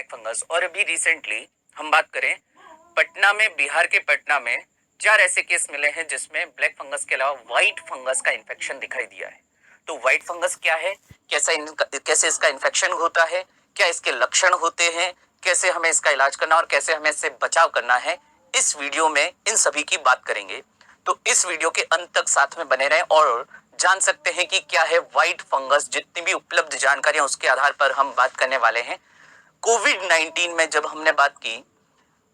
Black fungus. और अभी recently हम बात करें पटना में, बिहार के पटना में 4 ऐसे केस मिले हैं जिसमें ब्लैक फंगस के अलावा व्हाइट फंगस का इन्फेक्शन दिखाई दिया है। तो व्हाइट फंगस क्या है, कैसे इसका इन्फेक्शन होता है, क्या इसके लक्षण होते हैं, कैसे हमें इसका इलाज करना और कैसे हमें इससे बचाव करना है, इस वीडियो में इन सभी की बात करेंगे। तो इस वीडियो के अंत तक साथ में बने रहें और जान सकते हैं कि क्या है व्हाइट फंगस। जितनी भी उपलब्ध जानकारियां उसके आधार पर हम बात करने वाले हैं। कोविड 19 में जब हमने बात की,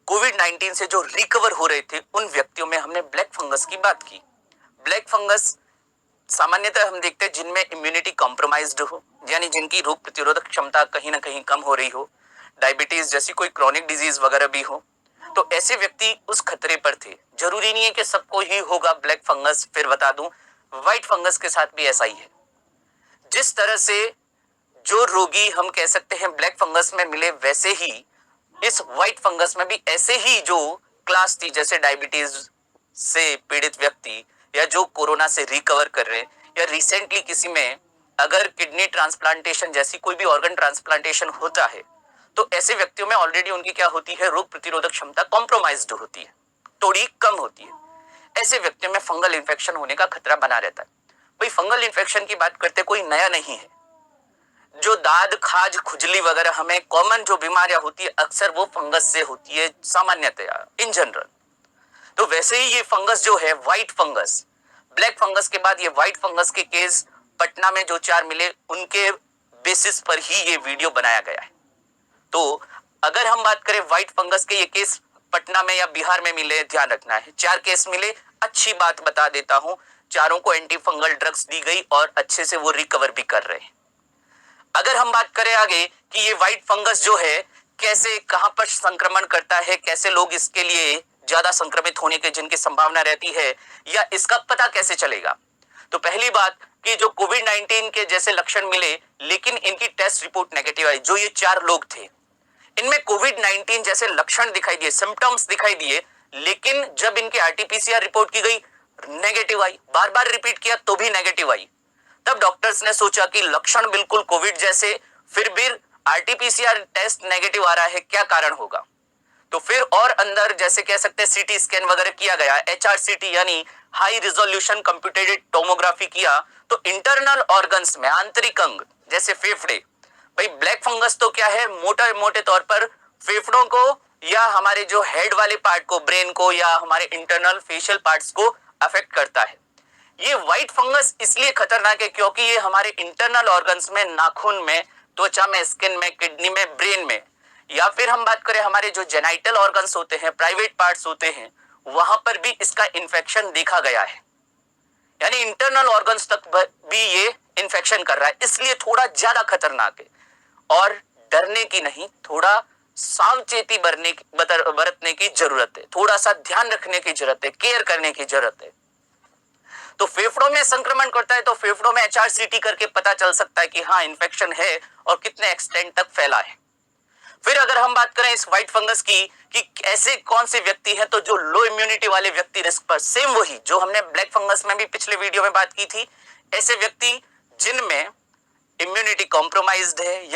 कोविड 19 से जो रिकवर हो रहे थे उन व्यक्तियों में हमने ब्लैक फंगस की बात की। ब्लैक फंगस सामान्यतः हम देखते हैं जिनमें इम्यूनिटी कॉम्प्रोमाइज्ड हो, यानी जिनकी रोग प्रतिरोधक क्षमता कहीं ना कहीं कम हो रही हो, डायबिटीज जैसी कोई क्रॉनिक डिजीज वगैरह भी हो, तो ऐसे व्यक्ति उस खतरे पर थे। जरूरी नहीं है कि सबको ही होगा ब्लैक फंगस। फिर बता दूं, व्हाइट फंगस के साथ भी ऐसा ही है। जिस तरह से जो रोगी हम कह सकते हैं ब्लैक फंगस में मिले, वैसे ही इस व्हाइट फंगस में भी ऐसे ही जो क्लास थी, जैसे डायबिटीज से पीड़ित व्यक्ति या जो कोरोना से रिकवर कर रहे, या रिसेंटली किसी में अगर किडनी ट्रांसप्लांटेशन जैसी कोई भी ऑर्गन ट्रांसप्लांटेशन होता है, तो ऐसे व्यक्तियों में ऑलरेडी उनकी क्या होती है, रोग प्रतिरोधक क्षमता कॉम्प्रोमाइज्ड होती है, थोड़ी कम होती है। ऐसे व्यक्तियों में फंगल इन्फेक्शन होने का खतरा बना रहता है। भाई फंगल इन्फेक्शन की बात करते कोई नया नहीं है। जो दाद, खाज, खुजली वगैरह हमें कॉमन जो बीमारियां होती है अक्सर वो फंगस से होती है, सामान्यतया इन जनरल। तो वैसे ही ये फंगस जो है व्हाइट फंगस, ब्लैक फंगस के बाद ये व्हाइट फंगस के केस पटना में जो 4 मिले, उनके बेसिस पर ही ये वीडियो बनाया गया है। तो अगर हम बात करें व्हाइट फंगस के, ये केस पटना में या बिहार में मिले, ध्यान रखना है 4 केस मिले। अच्छी बात बता देता हूं, चारों को एंटी फंगल ड्रग्स दी गई और अच्छे से वो रिकवर भी कर रहे हैं। अगर हम बात करें आगे कि ये व्हाइट फंगस जो है कैसे, कहां पर संक्रमण करता है, कैसे लोग इसके लिए ज्यादा संक्रमित होने की जिनकी संभावना रहती है, या इसका पता कैसे चलेगा। तो पहली बात कि जो कोविड 19 के जैसे लक्षण मिले लेकिन इनकी टेस्ट रिपोर्ट नेगेटिव आई, जो ये 4 लोग थे, इनमें कोविड 19 जैसे लक्षण दिखाई दिए, सिम्टम्स दिखाई दिए, लेकिन जब इनकी आरटीपीसीआर रिपोर्ट की गई नेगेटिव आई, बार बार रिपीट किया तो भी नेगेटिव आई। तब डॉक्टर्स ने सोचा कि लक्षण बिल्कुल कोविड जैसे, फिर भी आरटीपीसीआर टेस्ट नेगेटिव आ रहा है, क्या कारण होगा। तो फिर और अंदर जैसे कह सकते हैं सीटी स्कैन वगैरह किया गया, एचआरसीटी यानी हाई रिजोल्यूशन कंप्यूटेड टोमोग्राफी किया, तो इंटरनल ऑर्गन्स में, आंतरिक अंग जैसे फेफड़े, भाई ब्लैक फंगस तो क्या है, मोटे मोटे तौर पर फेफड़ों को या हमारे जो हेड वाले पार्ट को, ब्रेन को, या हमारे इंटरनल फेशियल पार्ट्स को अफेक्ट करता है। ये व्हाइट फंगस इसलिए खतरनाक है क्योंकि ये हमारे इंटरनल ऑर्गन्स में, नाखून में, त्वचा में, स्किन में, किडनी में, ब्रेन में, या फिर हम बात करें हमारे जो जेनाइटल ऑर्गन्स होते हैं, प्राइवेट पार्ट्स होते हैं, वहां पर भी इसका इन्फेक्शन देखा गया है। यानी इंटरनल ऑर्गन्स तक भी ये इन्फेक्शन कर रहा है, इसलिए थोड़ा ज्यादा खतरनाक है। और डरने की नहीं, थोड़ा सावचेती बरतने की जरूरत है, थोड़ा सा ध्यान रखने की जरूरत है, केयर करने की जरूरत है। तो फेफड़ों में संक्रमण करता है तो फेफड़ों में एचआरसीटी करके पता चल सकता है कि हाँ इन्फेक्शन है और कितने एक्सटेंट तक फैला है। फिर अगर हम बात करें इस व्हाइट फंगस की कि ऐसे कौन से व्यक्ति हैं, तो जो लो इम्यूनिटी वाले व्यक्ति रिस्क पर, सेम वही जो हमने ब्लैक फंगस में भी पिछले वीडियो में बात की थी, ऐसे व्यक्ति जिनमें इम्यूनिटी कॉम्प्रोमाइज्ड है या